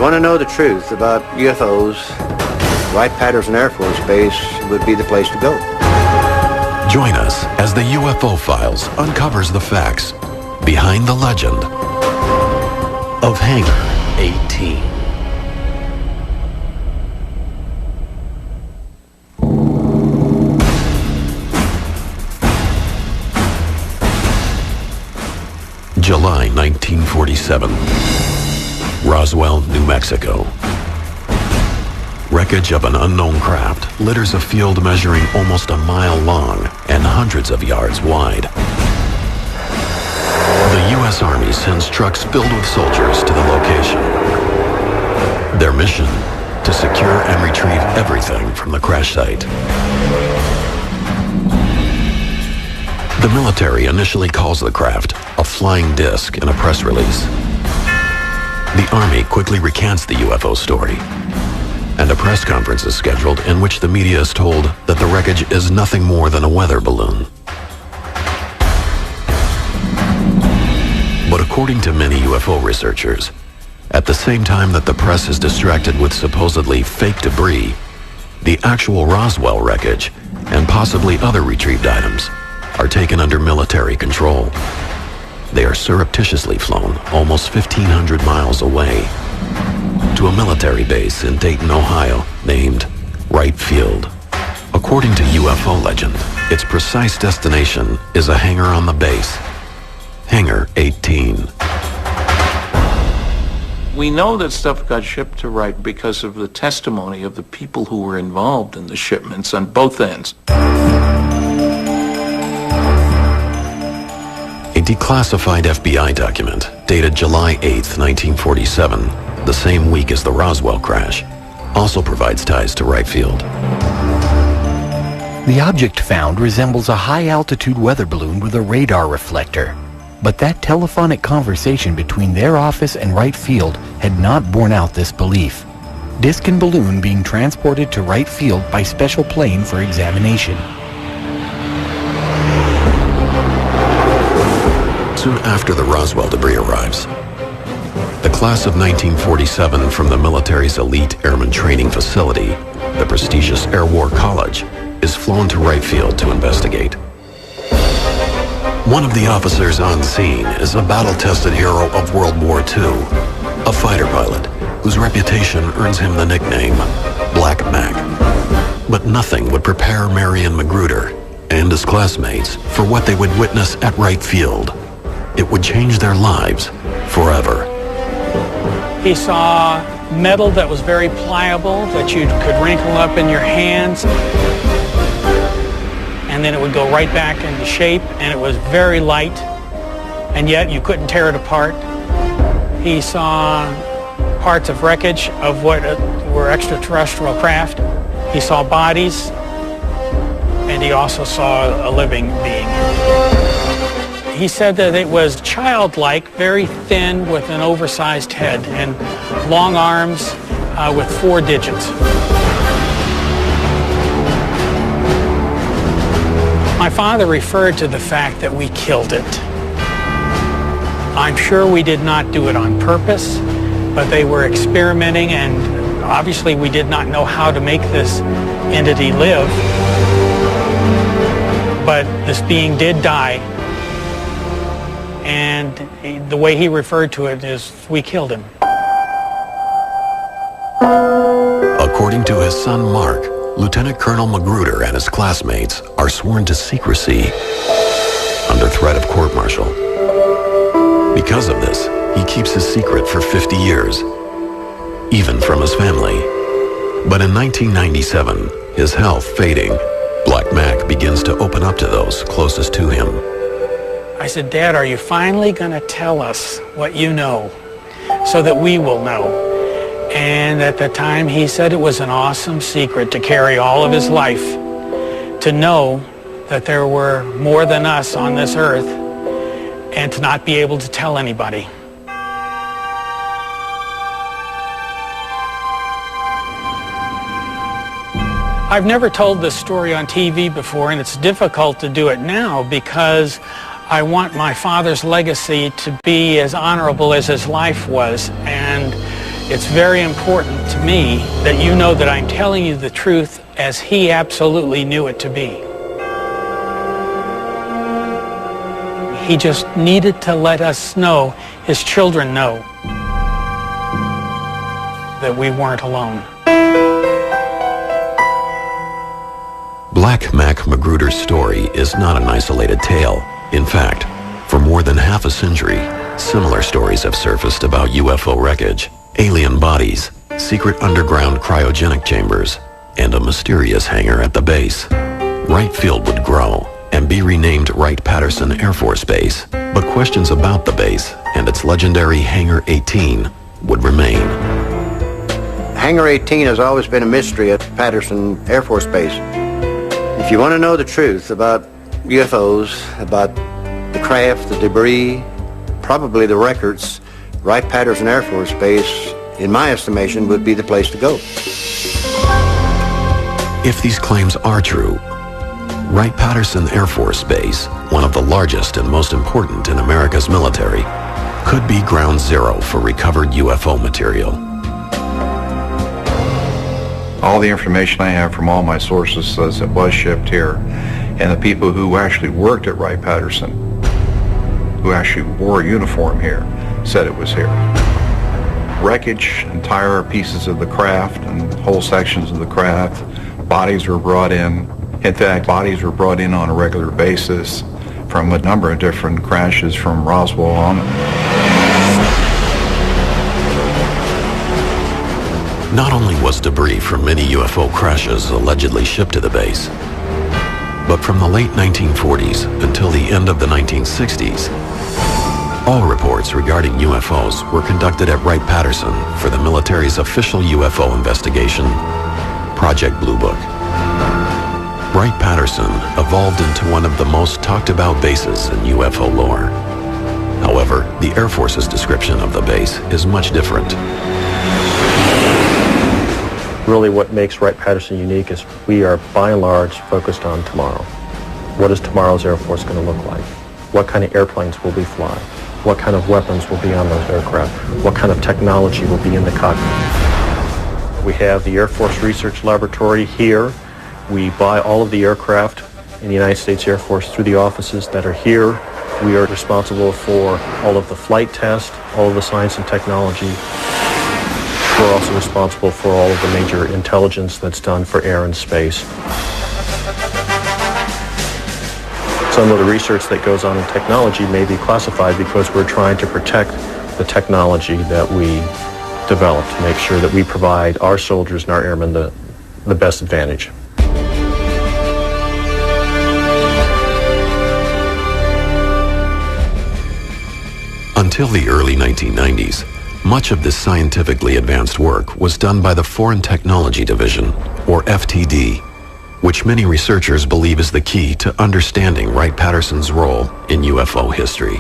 want to know the truth about UFOs, Wright-Patterson Air Force Base would be the place to go. Join us as the UFO Files uncovers the facts behind the legend of Hangar 18. July 1947, Roswell, New Mexico. Wreckage of an unknown craft litters a field measuring almost a mile long and hundreds of yards wide. The U.S. Army sends trucks filled with soldiers to the location. Their mission, to secure and retrieve everything from the crash site. The military initially calls the craft a flying disc in a press release. The Army quickly recants the UFO story, and a press conference is scheduled in which the media is told that the wreckage is nothing more than a weather balloon. But according to many UFO researchers, at the same time that the press is distracted with supposedly fake debris, the actual Roswell wreckage and possibly other retrieved items are taken under military control. They are surreptitiously flown almost 1,500 miles away to a military base in Dayton, Ohio, named Wright Field. According to UFO legend, its precise destination is a hangar on the base, Hangar 18. We know that stuff got shipped to Wright because of the testimony of the people who were involved in the shipments on both ends. A declassified FBI document dated July 8, 1947, the same week as the Roswell crash, also provides ties to Wright Field. The object found resembles a high-altitude weather balloon with a radar reflector. But that telephonic conversation between their office and Wright Field had not borne out this belief. Disc and balloon being transported to Wright Field by special plane for examination. Soon after the Roswell debris arrives, the class of 1947 from the military's elite airman training facility, the prestigious Air War College, is flown to Wright Field to investigate. One of the officers on scene is a battle-tested hero of World War II, a fighter pilot whose reputation earns him the nickname Black Mac. But nothing would prepare Marion Magruder and his classmates for what they would witness at Wright Field. It would change their lives forever. He saw metal that was very pliable, that you could wrinkle up in your hands, and then it would go right back into shape, and it was very light, and yet you couldn't tear it apart. He saw parts of wreckage of what were extraterrestrial craft. He saw bodies, and he also saw a living being. He said that it was childlike, very thin with an oversized head and long arms with 4 digits. My father referred to the fact that we killed it. I'm sure we did not do it on purpose, but they were experimenting, and obviously we did not know how to make this entity live. But this being did die. And the way he referred to it is, we killed him. According to his son Mark, Lieutenant Colonel Magruder and his classmates are sworn to secrecy under threat of court-martial. Because of this, he keeps his secret for 50 years, even from his family. But in 1997, his health fading, Black Mac begins to open up to those closest to him. I said, Dad, are you finally going to tell us what you know so that we will know? And at the time, he said it was an awesome secret to carry all of his life, to know that there were more than us on this earth, and to not be able to tell anybody. I've never told this story on TV before, and it's difficult to do it now because I want my father's legacy to be as honorable as his life was. And It's very important to me that you know that I'm telling you the truth as he absolutely knew it to be. He just needed to let us know, his children know, that we weren't alone. Black Mac Magruder's story is not an isolated tale. In fact, for more than half a century, similar stories have surfaced about UFO wreckage, alien bodies, secret underground cryogenic chambers, and a mysterious hangar at the base. Wright Field would grow and be renamed Wright-Patterson Air Force Base, but questions about the base and its legendary Hangar 18 would remain. Hangar 18 has always been a mystery at Patterson Air Force Base. If you want to know the truth about UFOs, about the craft, the debris, probably the records, Wright-Patterson Air Force Base, in my estimation, would be the place to go. If these claims are true, Wright-Patterson Air Force Base, one of the largest and most important in America's military, could be ground zero for recovered UFO material. All the information I have from all my sources says it was shipped here, and the people who actually worked at Wright-Patterson, who actually wore a uniform here, said it was here. Wreckage, entire pieces of the craft and whole sections of the craft, bodies were brought in. In fact, bodies were brought in on a regular basis from a number of different crashes from Roswell on. Not only was debris from many UFO crashes allegedly shipped to the base, but from the late 1940s until the end of the 1960s, all reports regarding UFOs were conducted at Wright-Patterson for the military's official UFO investigation, Project Blue Book. Wright-Patterson evolved into one of the most talked about bases in UFO lore. However, the Air Force's description of the base is much different. Really what makes Wright-Patterson unique is we are, by and large, focused on tomorrow. What is tomorrow's Air Force going to look like? What kind of airplanes will we fly? What kind of weapons will be on those aircraft? What kind of technology will be in the cockpit? We have the Air Force Research Laboratory here. We buy all of the aircraft in the United States Air Force through the offices that are here. We are responsible for all of the flight tests, all of the science and technology. We're also responsible for all of the major intelligence that's done for air and space. Some of the research that goes on in technology may be classified because we're trying to protect the technology that we develop to make sure that we provide our soldiers and our airmen the best advantage. Until the early 1990s, much of this scientifically advanced work was done by the Foreign Technology Division, or FTD, which many researchers believe is the key to understanding Wright-Patterson's role in UFO history.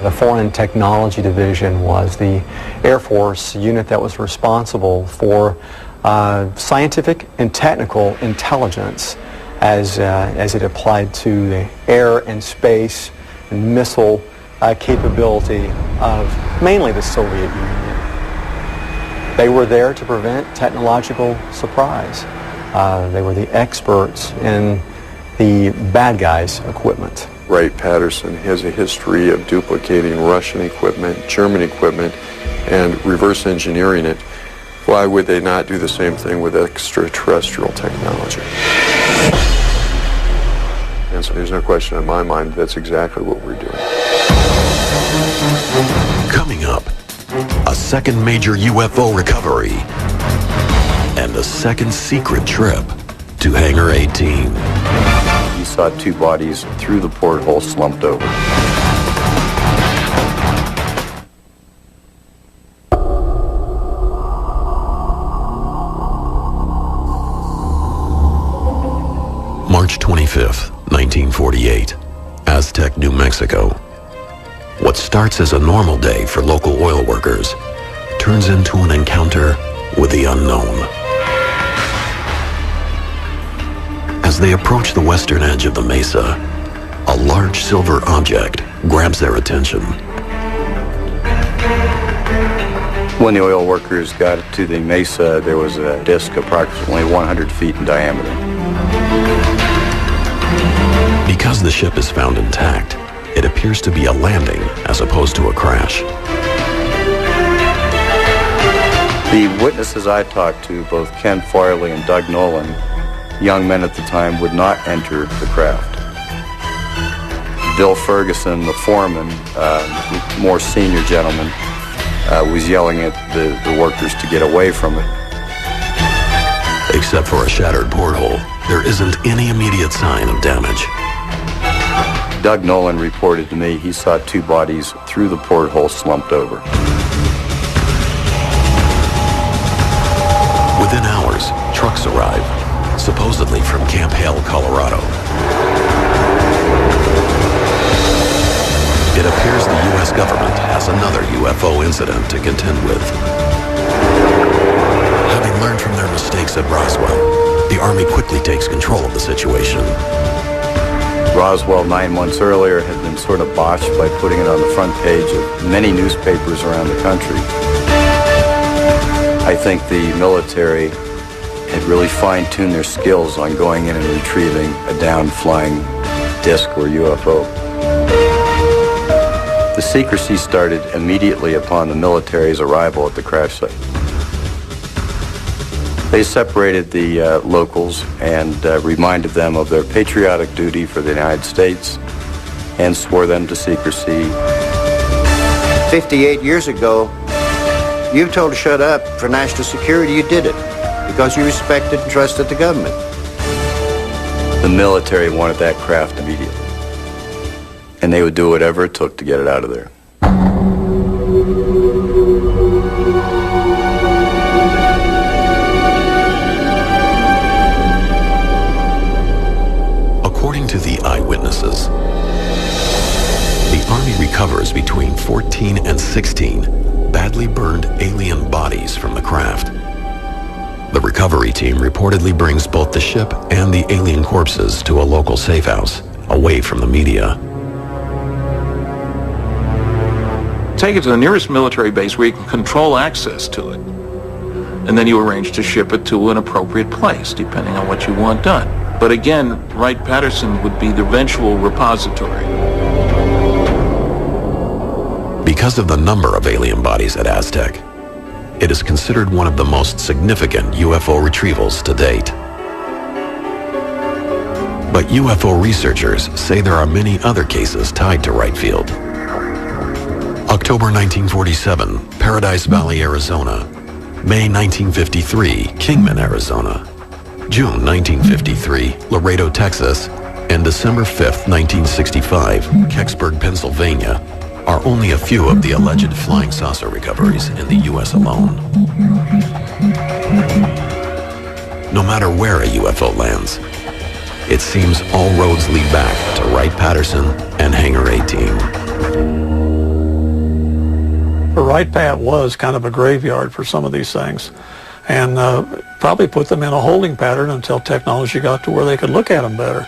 The Foreign Technology Division was the Air Force unit that was responsible for scientific and technical intelligence as it applied to the air and space and missile capability of mainly the Soviet Union. They were there to prevent technological surprise. They were the experts in the bad guys' equipment. Wright-Patterson has a history of duplicating Russian equipment, German equipment, and reverse engineering it. Why would they not do the same thing with extraterrestrial technology? And so there's no question in my mind that's exactly what we're doing. Coming up, a second major UFO recovery and a second secret trip to Hangar 18. You saw two bodies through the porthole slumped over. March 25th, 1948, Aztec, New Mexico. What starts as a normal day for local oil workers turns into an encounter with the unknown. As they approach the western edge of the mesa, a large silver object grabs their attention. When the oil workers got to the mesa, there was a disc approximately 100 feet in diameter. Because the ship is found intact, it appears to be a landing as opposed to a crash. The witnesses I talked to, both Ken Farley and Doug Nolan, young men at the time, would not enter the craft. Bill Ferguson, the foreman, more senior gentleman, was yelling at the workers to get away from it. Except for a shattered porthole, there isn't any immediate sign of damage. Doug Nolan reported to me he saw two bodies through the porthole slumped over. Within hours, trucks arrive, supposedly from Camp Hale, Colorado. It appears the U.S. government has another UFO incident to contend with. Having learned from their mistakes at Roswell, the Army quickly takes control of the situation. Roswell 9 months earlier had been sort of botched by putting it on the front page of many newspapers around the country. I think the military had really fine-tuned their skills on going in and retrieving a down-flying disc or UFO. The secrecy started immediately upon the military's arrival at the crash site. They separated the locals and reminded them of their patriotic duty for the United States and swore them to secrecy. 58 years ago, you were told to shut up for national security. You did it because you respected and trusted the government. The military wanted that craft immediately, and they would do whatever it took to get it out of there. According to the eyewitnesses, the Army recovers between 14 and 16 badly burned alien bodies from the craft. The recovery team reportedly brings both the ship and the alien corpses to a local safe house, away from the media. Take it to the nearest military base where you can control access to it. And then you arrange to ship it to an appropriate place, depending on what you want done. But again, Wright-Patterson would be the eventual repository. Because of the number of alien bodies at Aztec, it is considered one of the most significant UFO retrievals to date. But UFO researchers say there are many other cases tied to Wright Field. October 1947, Paradise Valley, Arizona. May 1953, Kingman, Arizona. June 1953, Laredo, Texas. And December 5th, 1965, Kecksburg, Pennsylvania, are only a few of the alleged flying saucer recoveries in the U.S. alone. No matter where a UFO lands, it seems all roads lead back to Wright-Patterson and Hangar 18. The Wright-Pat was kind of a graveyard for some of these things, and probably put them in a holding pattern until technology got to where they could look at them better.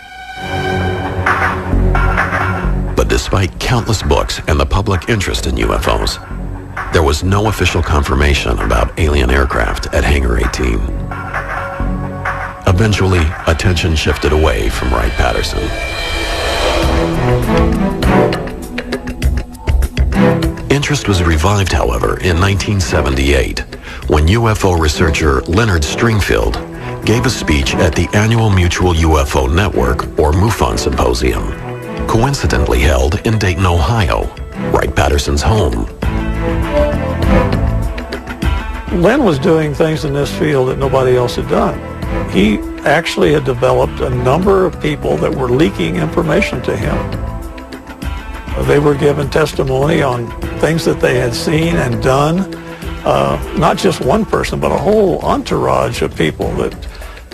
But despite countless books and the public interest in UFOs, there was no official confirmation about alien aircraft at Hangar 18. Eventually, attention shifted away from Wright-Patterson. Interest was revived, however, in 1978, when UFO researcher Leonard Stringfield gave a speech at the annual Mutual UFO Network, or MUFON Symposium, coincidentally held in Dayton, Ohio, Wright-Patterson's home. Len was doing things in this field that nobody else had done. He actually had developed a number of people that were leaking information to him. They were given testimony on things that they had seen and done. Not just one person, but a whole entourage of people that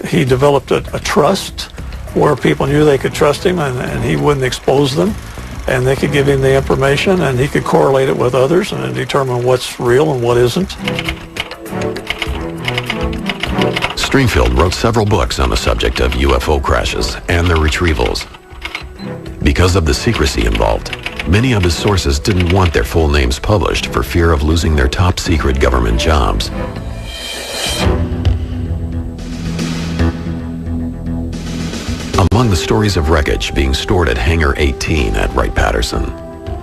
he developed a trust where people knew they could trust him and he wouldn't expose them, and they could give him the information and he could correlate it with others and determine what's real and what isn't. Stringfield wrote several books on the subject of UFO crashes and their retrievals. Because of the secrecy involved, Many of his sources didn't want their full names published for fear of losing their top secret government jobs. Among the stories of wreckage being stored at Hangar 18 at Wright-Patterson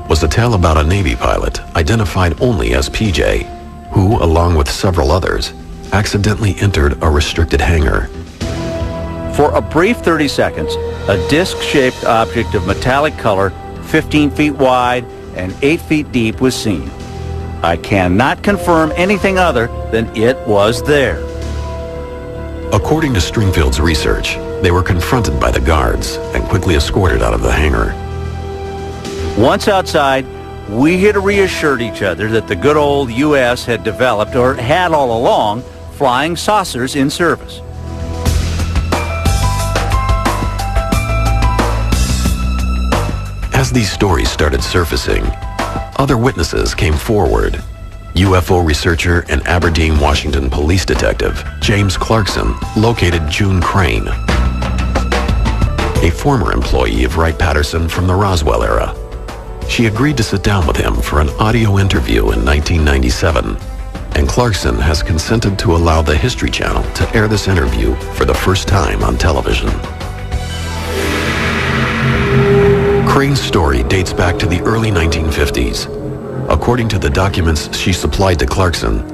was a tale about a Navy pilot identified only as PJ, who, along with several others, accidentally entered a restricted hangar. For a brief 30 seconds, a disc-shaped object of metallic color, 15 feet wide and 8 feet deep, was seen. I cannot confirm anything other than it was there. According to Stringfield's research, they were confronted by the guards and quickly escorted out of the hangar. Once outside, we had reassured each other that the good old U.S. had developed, or had all along, flying saucers in service. As these stories started surfacing, other witnesses came forward. UFO researcher and Aberdeen, Washington police detective James Clarkson located June Crane, a former employee of Wright-Patterson from the Roswell era. She agreed to sit down with him for an audio interview in 1997, and Clarkson has consented to allow the History Channel to air this interview for the first time on television. Crane's story dates back to the early 1950s. According to the documents she supplied to Clarkson,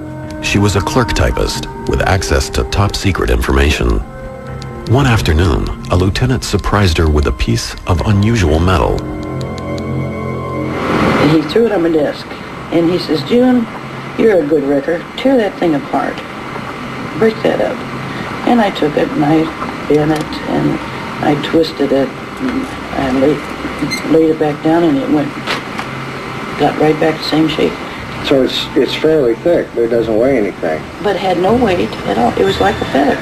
she was a clerk typist with access to top-secret information. One afternoon, a lieutenant surprised her with a piece of unusual metal. And he threw it on my desk. And he says, "June, you're a good wrecker. Tear that thing apart. Break that up." And I took it and I bent it and I twisted it and I laid it back down, and it got right back to the same shape. So it's fairly thick, but it doesn't weigh anything. But it had no weight at all. It was like a feather.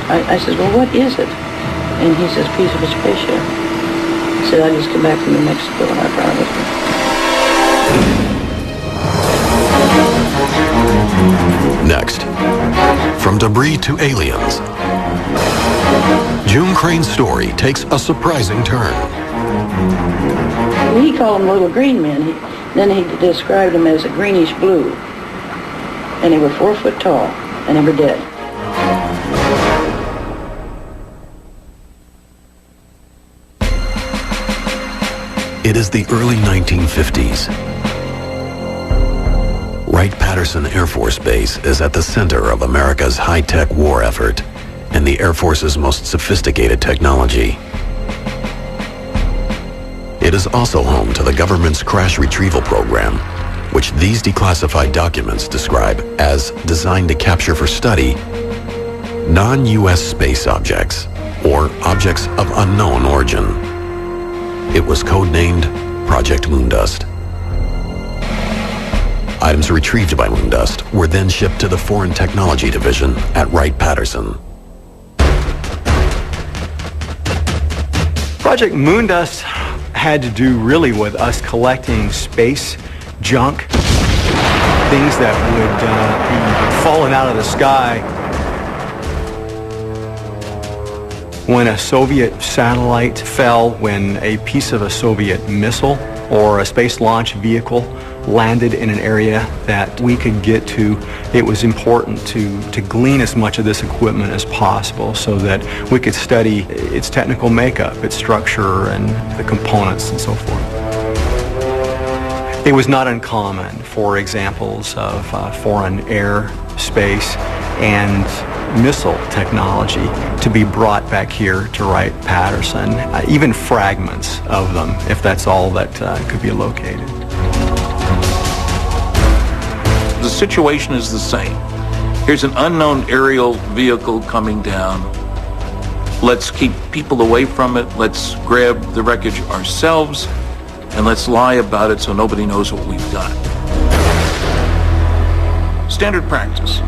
I said, "Well, what is it?" And he says, "Piece of a spaceship." He said, "I just come back from New Mexico and I brought it with me." Next, from debris to aliens, June Crane's story takes a surprising turn. He called them little green men. Then he described them as a greenish blue. And they were 4 foot tall, and they were dead. It is the early 1950s. Wright-Patterson Air Force Base is at the center of America's high-tech war effort and the Air Force's most sophisticated technology. It is also home to the government's crash retrieval program, which these declassified documents describe as designed to capture for study non-U.S. space objects or objects of unknown origin. It was codenamed Project Moondust. Items retrieved by Moondust were then shipped to the Foreign Technology Division at Wright-Patterson. Project Moondust had to do really with us collecting space junk, things that would be falling out of the sky when a Soviet satellite fell, when a piece of a Soviet missile or a space launch vehicle landed in an area that we could get to. It was important to glean as much of this equipment as possible so that we could study its technical makeup, its structure, and the components and so forth. It was not uncommon for examples of foreign air, space, and missile technology to be brought back here to Wright-Patterson, even fragments of them, if that's all that could be located. The situation is the same. Here's an unknown aerial vehicle coming down. Let's keep people away from it. Let's grab the wreckage ourselves, and let's lie about it so nobody knows what we've done. Standard practice.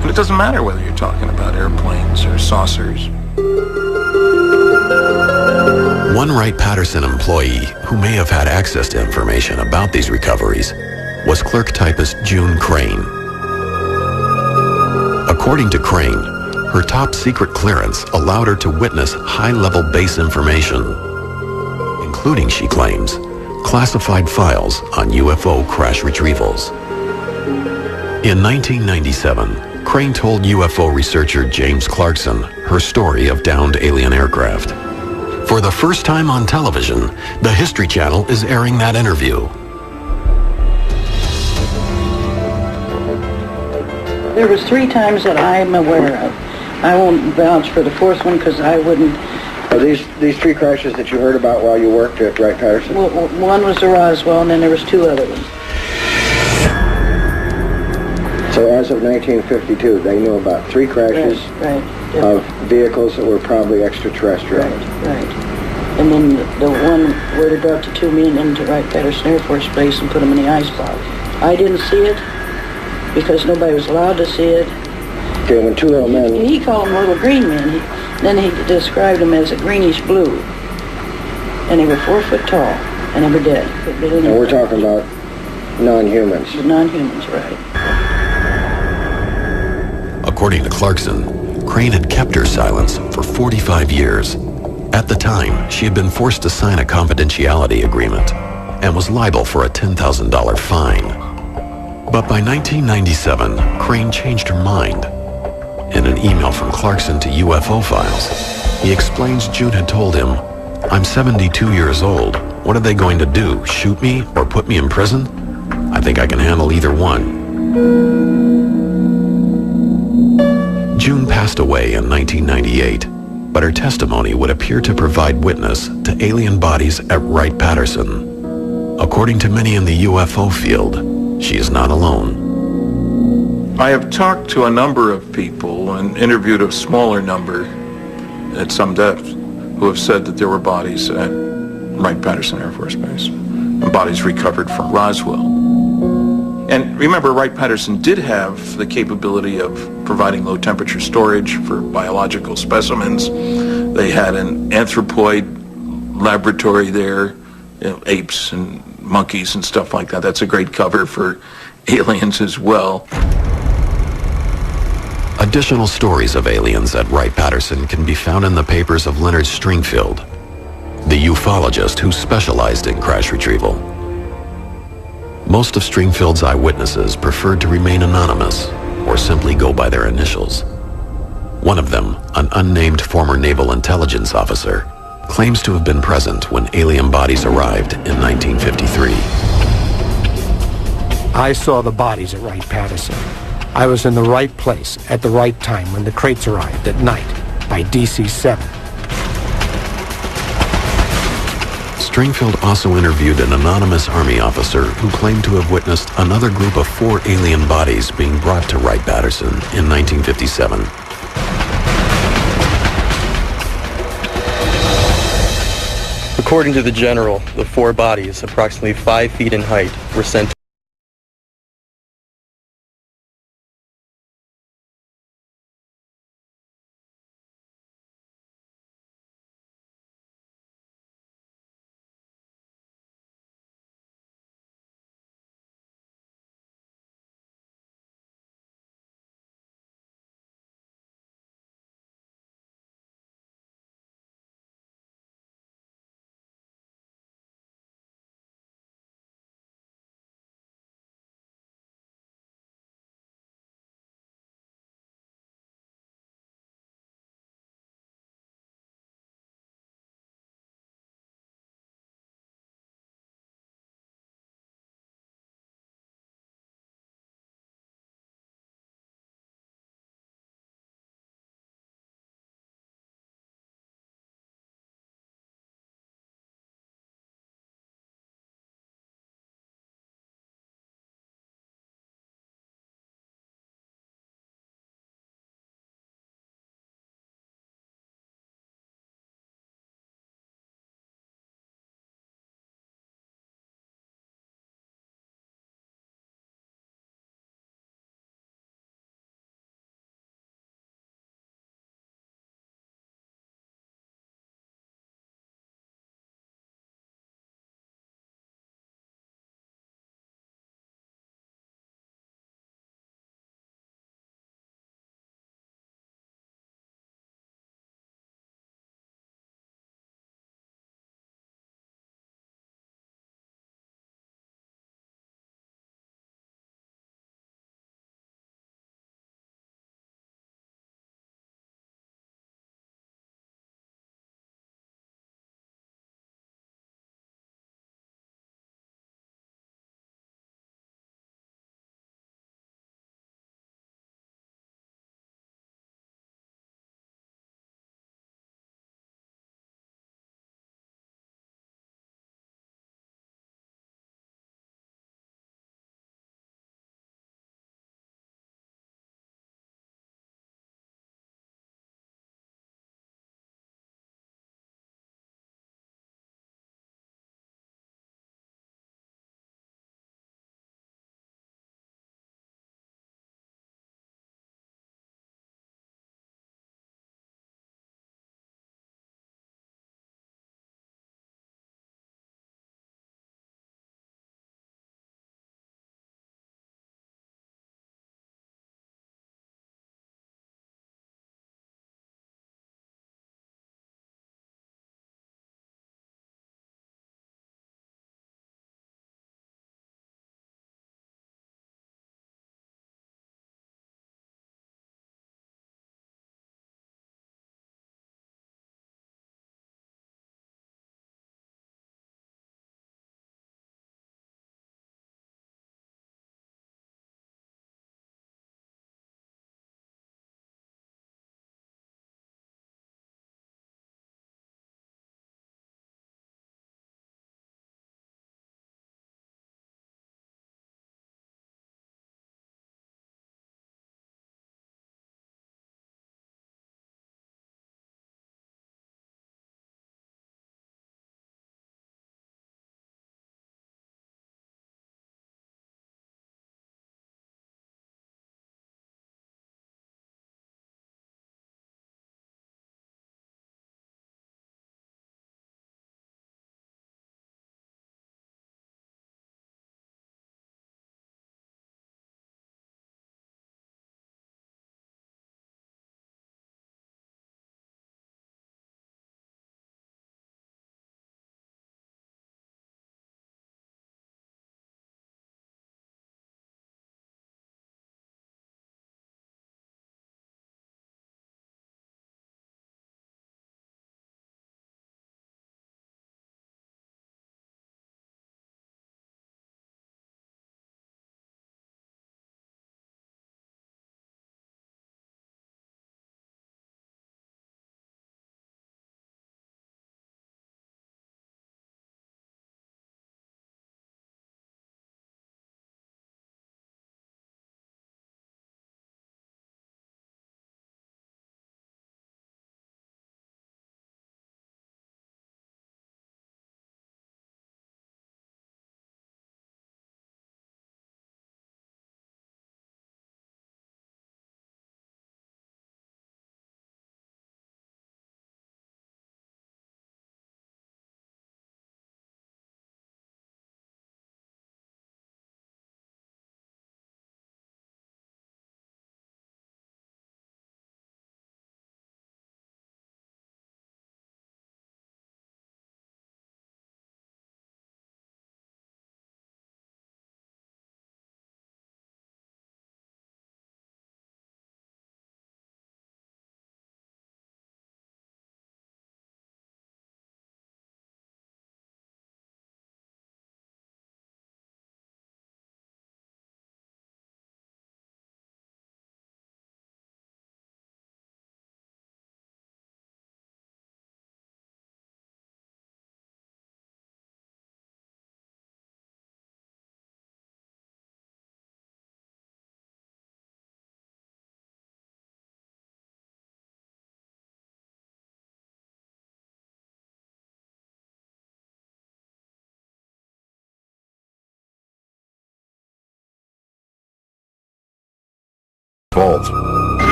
And it doesn't matter whether you're talking about airplanes or saucers. One Wright-Patterson employee who may have had access to information about these recoveries was clerk typist June Crane. According to Crane, her top secret clearance allowed her to witness high-level base information, including, she claims, classified files on UFO crash retrievals. In 1997, Crane told UFO researcher James Clarkson her story of downed alien aircraft. For the first time on television, the History Channel is airing that interview. There was 3 times that I'm aware of. I won't vouch for the 4th one because I wouldn't. Are these 3 crashes that you heard about while you worked at Wright-Patterson? Well, one was the Roswell, and then there was 2 other ones. So as of 1952, they knew about 3 crashes Right. of vehicles that were probably extraterrestrial. Right. And then the one where they brought the 2 men into Wright-Patterson Air Force Base and put them in the icebox. I didn't see it because nobody was allowed to see it. Okay, when 2 little men... He called them little green men. Then he described them as a greenish blue. And they were 4 foot tall, and they were dead. And we're talking about non-humans. The non-humans, right. According to Clarkson, Crane had kept her silence for 45 years. At the time, she had been forced to sign a confidentiality agreement and was liable for a $10,000 fine. But by 1997, Crane changed her mind. In an email from Clarkson to UFO Files, he explains June had told him, "I'm 72 years old. What are they going to do, shoot me or put me in prison? I think I can handle either one." June passed away in 1998, but her testimony would appear to provide witness to alien bodies at Wright-Patterson. According to many in the UFO field, she is not alone. I have talked to a number of people and interviewed a smaller number at some depth who have said that there were bodies at Wright-Patterson Air Force Base and bodies recovered from Roswell. And remember, Wright-Patterson did have the capability of providing low-temperature storage for biological specimens. They had an anthropoid laboratory there, apes and monkeys and stuff like that. That's a great cover for aliens as well. Additional stories of aliens at Wright-Patterson can be found in the papers of Leonard Stringfield, the ufologist who specialized in crash retrieval. Most of Stringfield's eyewitnesses preferred to remain anonymous or simply go by their initials. One of them, an unnamed former naval intelligence officer, claims to have been present when alien bodies arrived in 1953. I saw the bodies at Wright-Patterson. I was in the right place at the right time when the crates arrived at night by DC-7. Stringfield also interviewed an anonymous Army officer who claimed to have witnessed another group of 4 alien bodies being brought to Wright-Patterson in 1957. According to the general, the 4 bodies, approximately 5 feet in height, were sent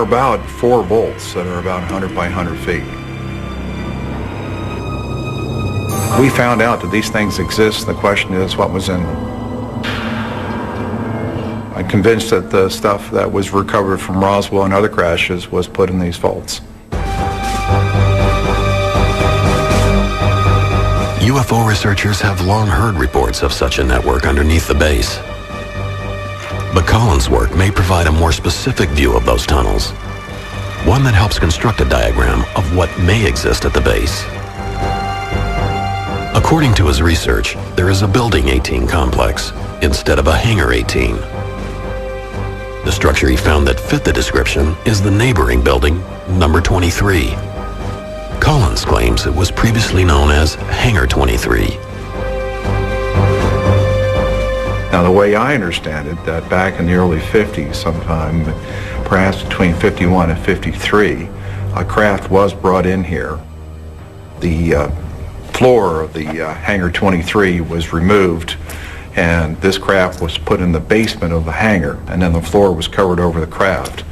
about 4 bolts that are about 100 by 100 feet. We found out that these things exist. The question is what was in them. I'm convinced that the stuff that was recovered from Roswell and other crashes was put in these vaults. UFO researchers have long heard reports of such a network underneath the base. But Collins' work may provide a more specific view of those tunnels, one that helps construct a diagram of what may exist at the base. According to his research, there is a Building 18 complex instead of a Hangar 18. The structure he found that fit the description is the neighboring building, number 23. Collins claims it was previously known as Hangar 23. Now, the way I understand it, that back in the early 50s, sometime perhaps between 51 and 53, a craft was brought in here. The floor of the Hangar 23 was removed, and this craft was put in the basement of the hangar, and then the floor was covered over the craft.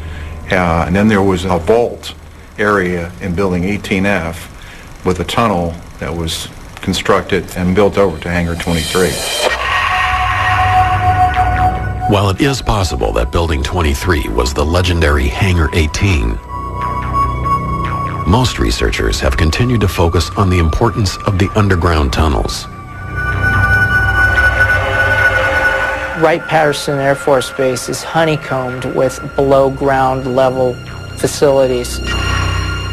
And then there was a vault area in Building 18F with a tunnel that was constructed and built over to Hangar 23. While it is possible that Building 23 was the legendary Hangar 18, most researchers have continued to focus on the importance of the underground tunnels. Wright-Patterson Air Force Base is honeycombed with below-ground level facilities.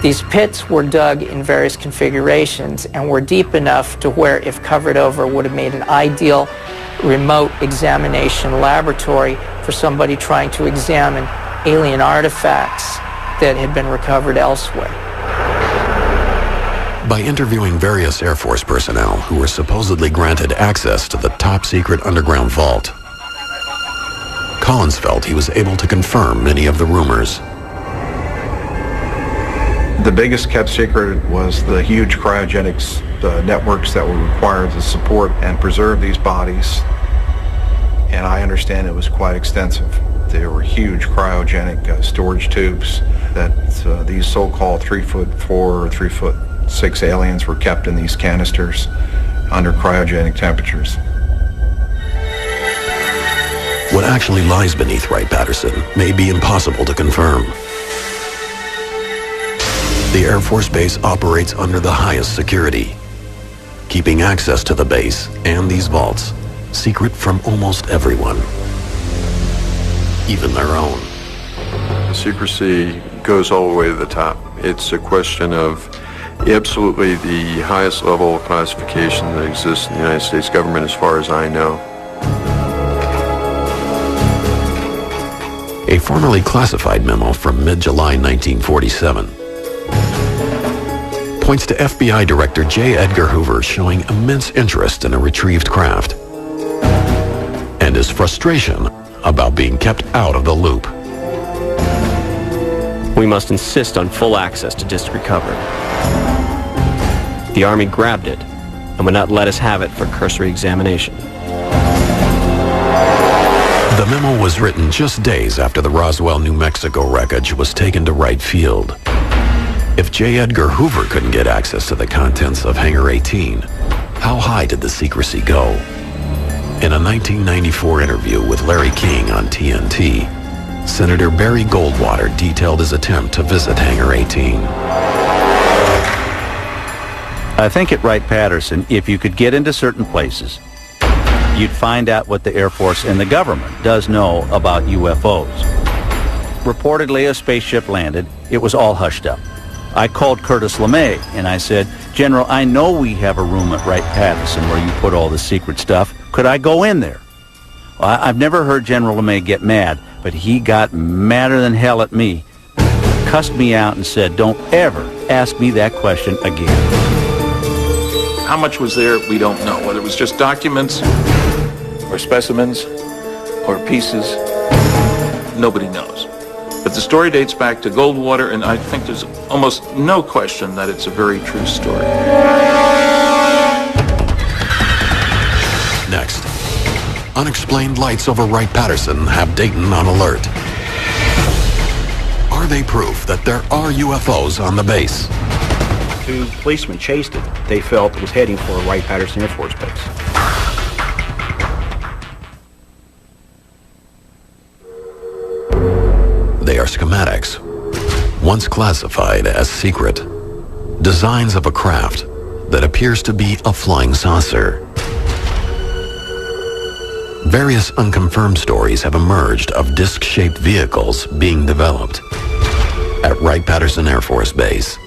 These pits were dug in various configurations and were deep enough to where, if covered over, would have made an ideal remote examination laboratory for somebody trying to examine alien artifacts that had been recovered elsewhere. By interviewing various Air Force personnel who were supposedly granted access to the top-secret underground vault, Collins felt he was able to confirm many of the rumors. The biggest kept secret was the huge cryogenics networks that were required to support and preserve these bodies. And I understand it was quite extensive. There were huge cryogenic storage tubes that these so-called 3'4" or 3'6" aliens were kept in these canisters under cryogenic temperatures. What actually lies beneath Wright-Patterson may be impossible to confirm. The Air Force Base operates under the highest security, keeping access to the base and these vaults secret from almost everyone, even their own. The secrecy goes all the way to the top. It's a question of absolutely the highest level of classification that exists in the United States government as far as I know. A formerly classified memo from mid-July 1947 points to FBI Director J. Edgar Hoover showing immense interest in a retrieved craft and his frustration about being kept out of the loop. We must insist on full access to disc recovery. The Army grabbed it and would not let us have it for cursory examination. The memo was written just days after the Roswell, New Mexico wreckage was taken to Wright Field. If J. Edgar Hoover couldn't get access to the contents of Hangar 18, how high did the secrecy go? In a 1994 interview with Larry King on TNT, Senator Barry Goldwater detailed his attempt to visit Hangar 18. I think at Wright-Patterson, if you could get into certain places, you'd find out what the Air Force and the government does know about UFOs. Reportedly, a spaceship landed. It was all hushed up. I called Curtis LeMay and I said, General, I know we have a room at Wright-Patterson where you put all the secret stuff. Could I go in there? Well, I've never heard General LeMay get mad, but he got madder than hell at me, cussed me out and said, don't ever ask me that question again. How much was there, we don't know. Whether it was just documents or specimens or pieces, nobody knows. But the story dates back to Goldwater, and I think there's almost no question that it's a very true story. Next, unexplained lights over Wright-Patterson have Dayton on alert. Are they proof that there are UFOs on the base? Two policemen chased it. They felt it was heading for Wright-Patterson Air Force Base. They are schematics, once classified as secret, designs of a craft that appears to be a flying saucer. Various unconfirmed stories have emerged of disc-shaped vehicles being developed at Wright-Patterson Air Force Base.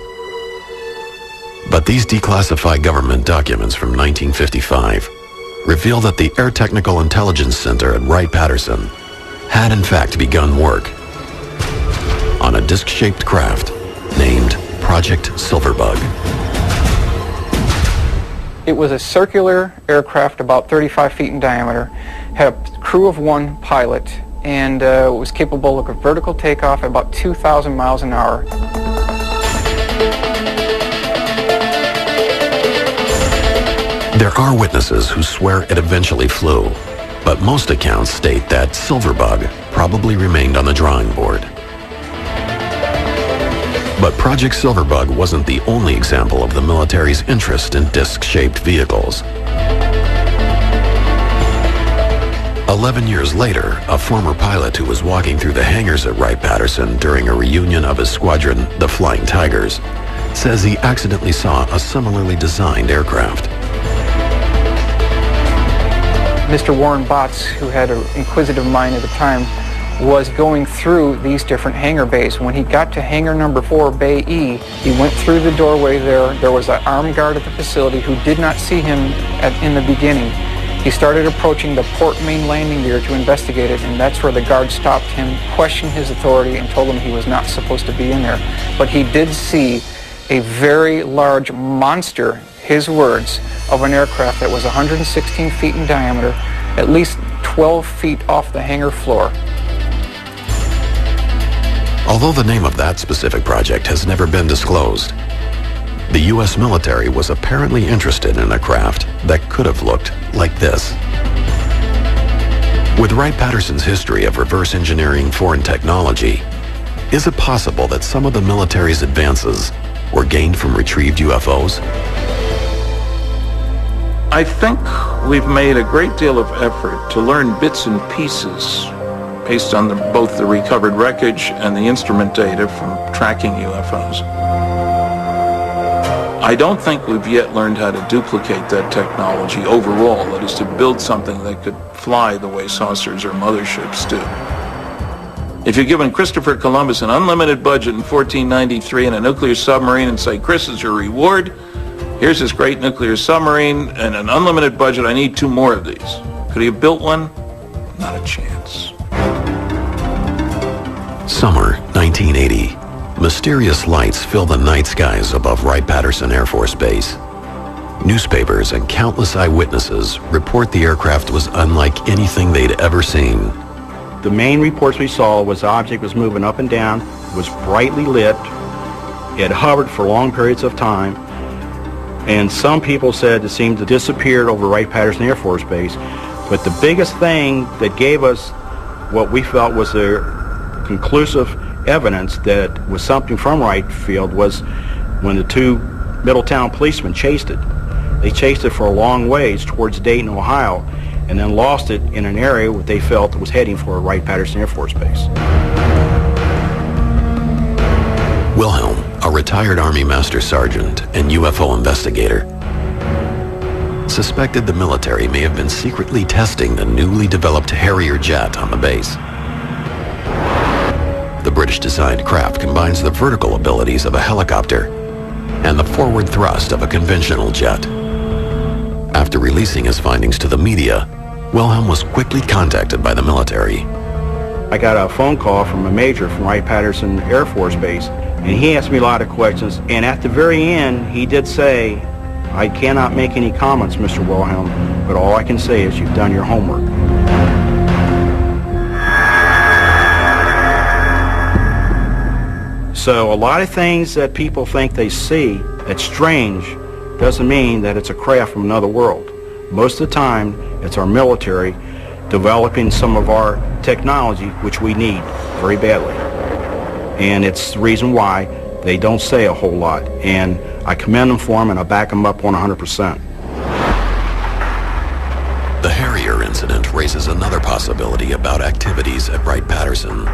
But these declassified government documents from 1955 reveal that the Air Technical Intelligence Center at Wright-Patterson had in fact begun work on a disc-shaped craft named Project Silverbug. It was a circular aircraft about 35 feet in diameter, had a crew of one pilot, and was capable of a vertical takeoff at about 2,000 miles an hour. There are witnesses who swear it eventually flew, but most accounts state that Silverbug probably remained on the drawing board. But Project Silverbug wasn't the only example of the military's interest in disc-shaped vehicles. 11 years later, a former pilot who was walking through the hangars at Wright-Patterson during a reunion of his squadron, the Flying Tigers, says he accidentally saw a similarly designed aircraft. Mr. Warren Botts, who had an inquisitive mind at the time, was going through these different hangar bays. When he got to hangar number 4, Bay E, he went through the doorway there. There was an armed guard at the facility who did not see him in the beginning. He started approaching the port main landing gear to investigate it, and that's where the guard stopped him, questioned his authority, and told him he was not supposed to be in there. But he did see a very large monster, his words, of an aircraft that was 116 feet in diameter, at least 12 feet off the hangar floor. Although the name of that specific project has never been disclosed, the U.S. military was apparently interested in a craft that could have looked like this. With Wright-Patterson's history of reverse engineering foreign technology, is it possible that some of the military's advances were gained from retrieved UFOs? I think we've made a great deal of effort to learn bits and pieces based on both the recovered wreckage and the instrument data from tracking UFOs. I don't think we've yet learned how to duplicate that technology overall, that is to build something that could fly the way saucers or motherships do. If you're giving Christopher Columbus an unlimited budget in 1493 and a nuclear submarine and say, Chris is your reward, here's this great nuclear submarine and an unlimited budget, I need 2 more of these. Could he have built one? Not a chance. Summer 1980. Mysterious lights fill the night skies above Wright-Patterson Air Force Base. Newspapers and countless eyewitnesses report the aircraft was unlike anything they'd ever seen. The main reports we saw was the object was moving up and down, was brightly lit, it hovered for long periods of time, and some people said it seemed to disappear over Wright-Patterson Air Force Base. But the biggest thing that gave us what we felt was the conclusive evidence that was something from Wright Field was when the 2 Middletown policemen chased it. They chased it for a long ways towards Dayton, Ohio, and then lost it in an area where they felt was heading for Wright-Patterson Air Force Base. Wilhelm, a retired Army Master Sergeant and UFO investigator, suspected the military may have been secretly testing the newly developed Harrier jet on the base. The British-designed craft combines the vertical abilities of a helicopter and the forward thrust of a conventional jet. After releasing his findings to the media, Wilhelm was quickly contacted by the military. I got a phone call from a major from Wright-Patterson Air Force Base, and he asked me a lot of questions, and at the very end, he did say, I cannot make any comments, Mr. Wilhelm, but all I can say is you've done your homework. So a lot of things that people think they see that's strange doesn't mean that it's a craft from another world. Most of the time, it's our military developing some of our technology, which we need very badly. And it's the reason why they don't say a whole lot. And I commend them for them, and I back them up 100%. The Harrier incident raises another possibility about activities at Wright-Patterson.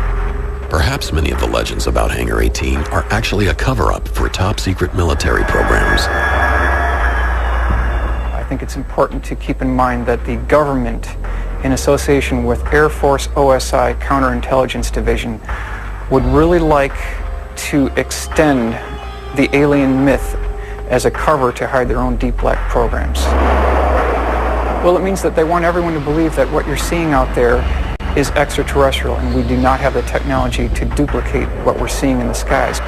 Perhaps many of the legends about Hangar 18 are actually a cover-up for top-secret military programs. I think it's important to keep in mind that the government, in association with Air Force OSI Counterintelligence Division, would really like to extend the alien myth as a cover to hide their own deep black programs. Well, it means that they want everyone to believe that what you're seeing out there is extraterrestrial, and we do not have the technology to duplicate what we're seeing in the skies.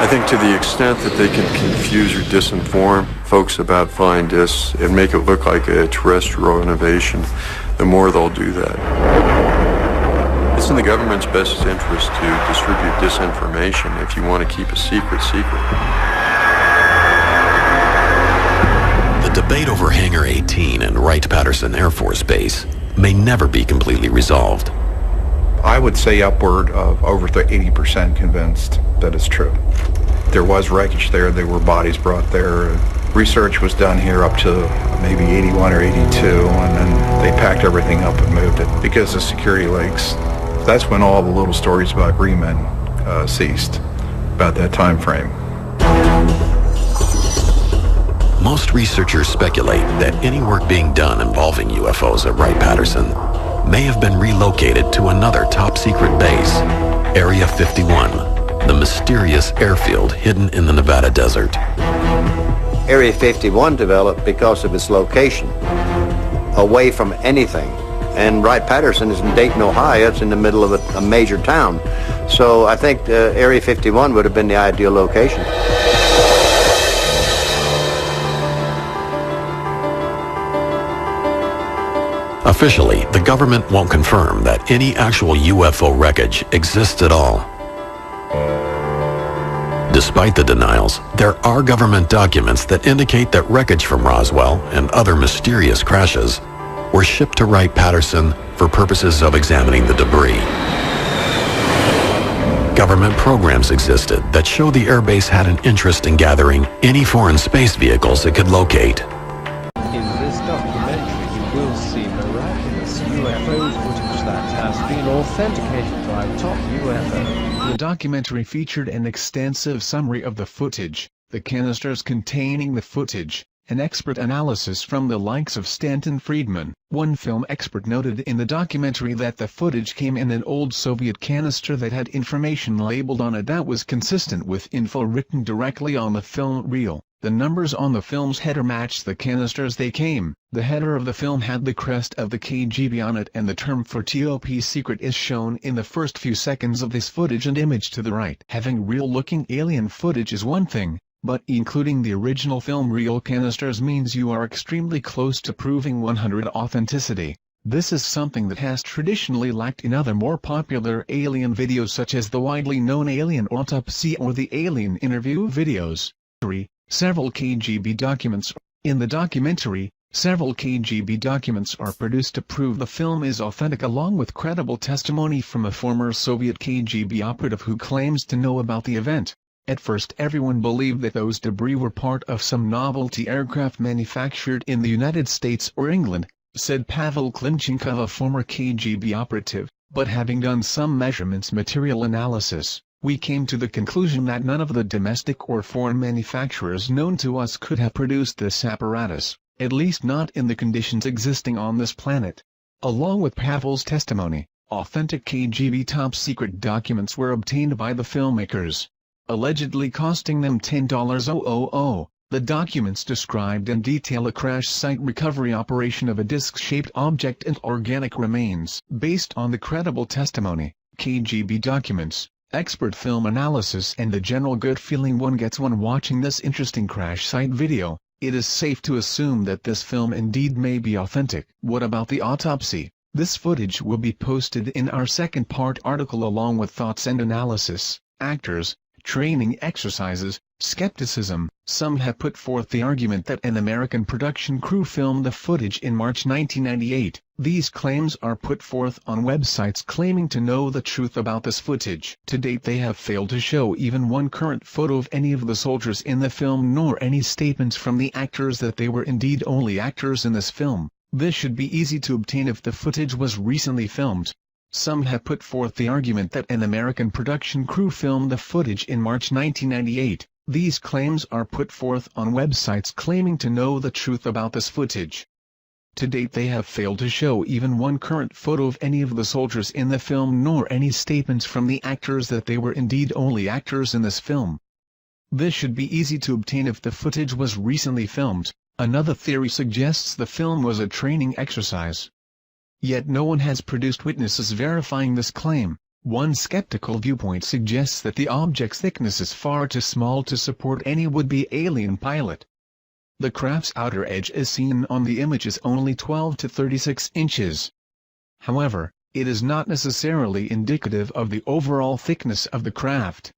I think to the extent that they can confuse or disinform folks about flying discs and make it look like a terrestrial innovation, the more they'll do that. It's in the government's best interest to distribute disinformation if you want to keep a secret. The debate over Hangar 18 and Wright-Patterson Air Force Base may never be completely resolved. I would say upward of over 80% convinced that it's true. There was wreckage there. There were bodies brought there. Research was done here up to maybe 81 or 82, and then they packed everything up and moved it because of security leaks. That's when all the little stories about green men ceased, about that time frame. Most researchers speculate that any work being done involving UFOs at Wright-Patterson may have been relocated to another top-secret base, Area 51, the mysterious airfield hidden in the Nevada desert. Area 51 developed because of its location, away from anything. And Wright-Patterson is in Dayton, Ohio. It's in the middle of a major town. So I think Area 51 would have been the ideal location. Officially, the government won't confirm that any actual UFO wreckage exists at all. Despite the denials, there are government documents that indicate that wreckage from Roswell and other mysterious crashes were shipped to Wright-Patterson for purposes of examining the debris. Government programs existed that show the airbase had an interest in gathering any foreign space vehicles it could locate. In this documentary, you will see miraculous UFO footage that has been authenticated by top UFO. The documentary featured an extensive summary of the footage, the canisters containing the footage, an expert analysis from the likes of Stanton Friedman. One film expert noted in the documentary that the footage came in an old Soviet canister that had information labeled on it that was consistent with info written directly on the film reel. The numbers on the film's header matched the canisters they came. The header of the film had the crest of the KGB on it, and the term for top secret is shown in the first few seconds of this footage and image to the right. Having real-looking alien footage is one thing, but including the original film reel canisters means you are extremely close to proving 100% authenticity. This is something that has traditionally lacked in other more popular alien videos such as the widely known Alien Autopsy or the Alien Interview videos. Several KGB documents. In the documentary, several KGB documents are produced to prove the film is authentic, along with credible testimony from a former Soviet KGB operative who claims to know about the event. At first everyone believed that those debris were part of some novelty aircraft manufactured in the United States or England, said Pavel Klinchenkov, a former KGB operative, but having done some measurements material analysis, we came to the conclusion that none of the domestic or foreign manufacturers known to us could have produced this apparatus, at least not in the conditions existing on this planet. Along with Pavel's testimony, authentic KGB top-secret documents were obtained by the filmmakers, allegedly costing them $10,000. The documents described in detail a crash site recovery operation of a disc-shaped object and organic remains. Based on the credible testimony, KGB documents, expert film analysis and the general good feeling one gets when watching this interesting crash site video, it is safe to assume that this film indeed may be authentic. What about the autopsy? This footage will be posted in our second part article along with thoughts and analysis, actors, training exercises, Skepticism. Some have put forth the argument that an American production crew filmed the footage in March 1998. These claims are put forth on websites claiming to know the truth about this footage. To date they have failed to show even one current photo of any of the soldiers in the film nor any statements from the actors that they were indeed only actors in this film. This should be easy to obtain if the footage was recently filmed. Some have put forth the argument that an American production crew filmed the footage in March 1998. These claims are put forth on websites claiming to know the truth about this footage. To date they have failed to show even one current photo of any of the soldiers in the film nor any statements from the actors that they were indeed only actors in this film. This should be easy to obtain if the footage was recently filmed. Another theory suggests the film was a training exercise. Yet no one has produced witnesses verifying this claim. One skeptical viewpoint suggests that the object's thickness is far too small to support any would-be alien pilot. The craft's outer edge as seen on the image is only 12 to 36 inches. However, it is not necessarily indicative of the overall thickness of the craft.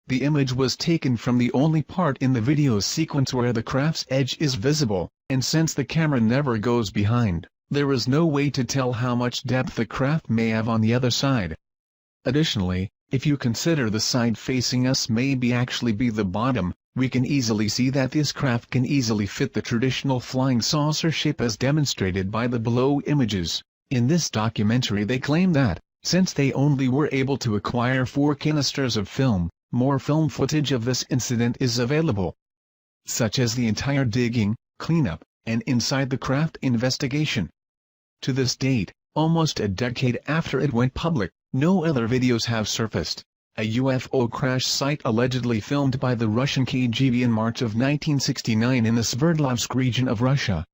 The image was taken from the only part in the video sequence where the craft's edge is visible, and since the camera never goes behind, there is no way to tell how much depth the craft may have on the other side. Additionally, if you consider the side facing us may actually be the bottom, we can easily see that this craft can easily fit the traditional flying saucer shape as demonstrated by the below images. In this documentary they claim that, since they only were able to acquire 4 canisters of film, more film footage of this incident is available, such as the entire digging, cleanup, and inside the craft investigation. To this date, almost a decade after it went public, no other videos have surfaced. A UFO crash site allegedly filmed by the Russian KGB in March of 1969 in the Sverdlovsk region of Russia.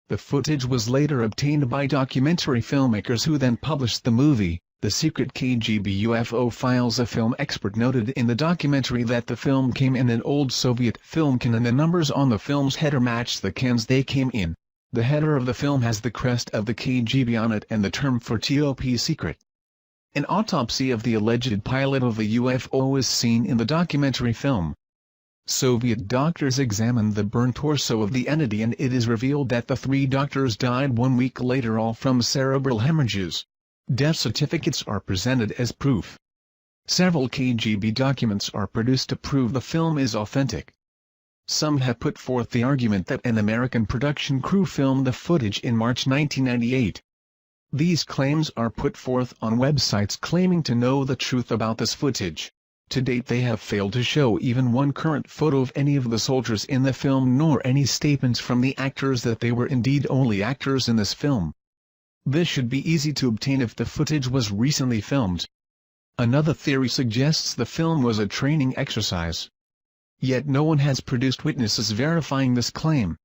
The footage was later obtained by documentary filmmakers who then published the movie, The Secret KGB UFO Files. A film expert noted in the documentary that the film came in an old Soviet film can and the numbers on the film's header matched the cans they came in. The header of the film has the crest of the KGB on it and the term for top secret. An autopsy of the alleged pilot of the UFO is seen in the documentary film. Soviet doctors examined the burned torso of the entity and it is revealed that the 3 doctors died 1 week later, all from cerebral hemorrhages. Death certificates are presented as proof. Several KGB documents are produced to prove the film is authentic. Some have put forth the argument that an American production crew filmed the footage in March 1998. These claims are put forth on websites claiming to know the truth about this footage. To date they have failed to show even one current photo of any of the soldiers in the film nor any statements from the actors that they were indeed only actors in this film. This should be easy to obtain if the footage was recently filmed. Another theory suggests the film was a training exercise. Yet no one has produced witnesses verifying this claim.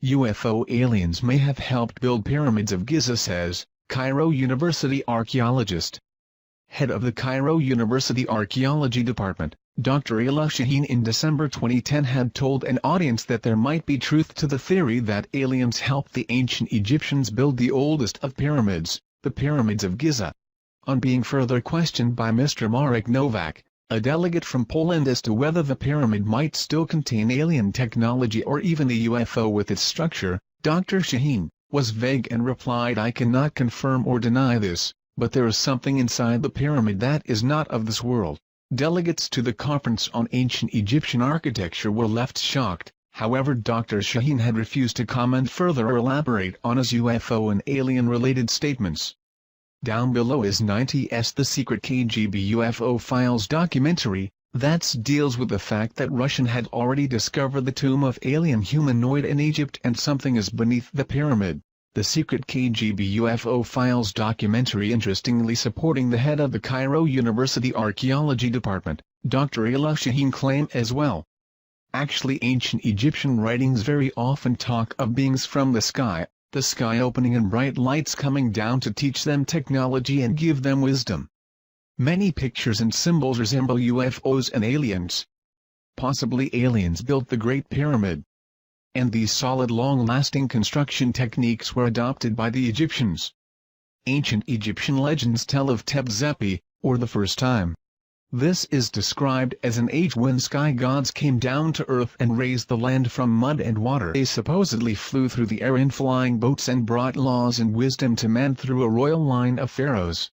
UFO aliens may have helped build pyramids of Giza, says Cairo University archaeologist. Head of the Cairo University Archaeology Department, Dr. Ayla Shaheen, in December 2010 had told an audience that there might be truth to the theory that aliens helped the ancient Egyptians build the oldest of pyramids, the pyramids of Giza. On being further questioned by Mr. Marek Nowak, a delegate from Poland, as to whether the pyramid might still contain alien technology or even a UFO with its structure, Dr. Shaheen was vague and replied, "I cannot confirm or deny this, but there is something inside the pyramid that is not of this world." Delegates to the conference on ancient Egyptian architecture were left shocked. However, Dr. Shaheen had refused to comment further or elaborate on his UFO and alien-related statements. Down below is 90's The Secret KGB UFO Files documentary, that deals with the fact that Russian had already discovered the tomb of alien humanoid in Egypt and something is beneath the pyramid. The Secret KGB UFO Files documentary interestingly supporting the head of the Cairo University Archaeology Department, Dr. Ayla Shaheen, claim as well. Actually, ancient Egyptian writings very often talk of beings from the sky opening and bright lights coming down to teach them technology and give them wisdom. Many pictures and symbols resemble UFOs and aliens. Possibly aliens built the Great Pyramid. And these solid long-lasting construction techniques were adopted by the Egyptians. Ancient Egyptian legends tell of Tebzepi, or the first time. This is described as an age when sky gods came down to earth and raised the land from mud and water. They supposedly flew through the air in flying boats and brought laws and wisdom to man through a royal line of pharaohs.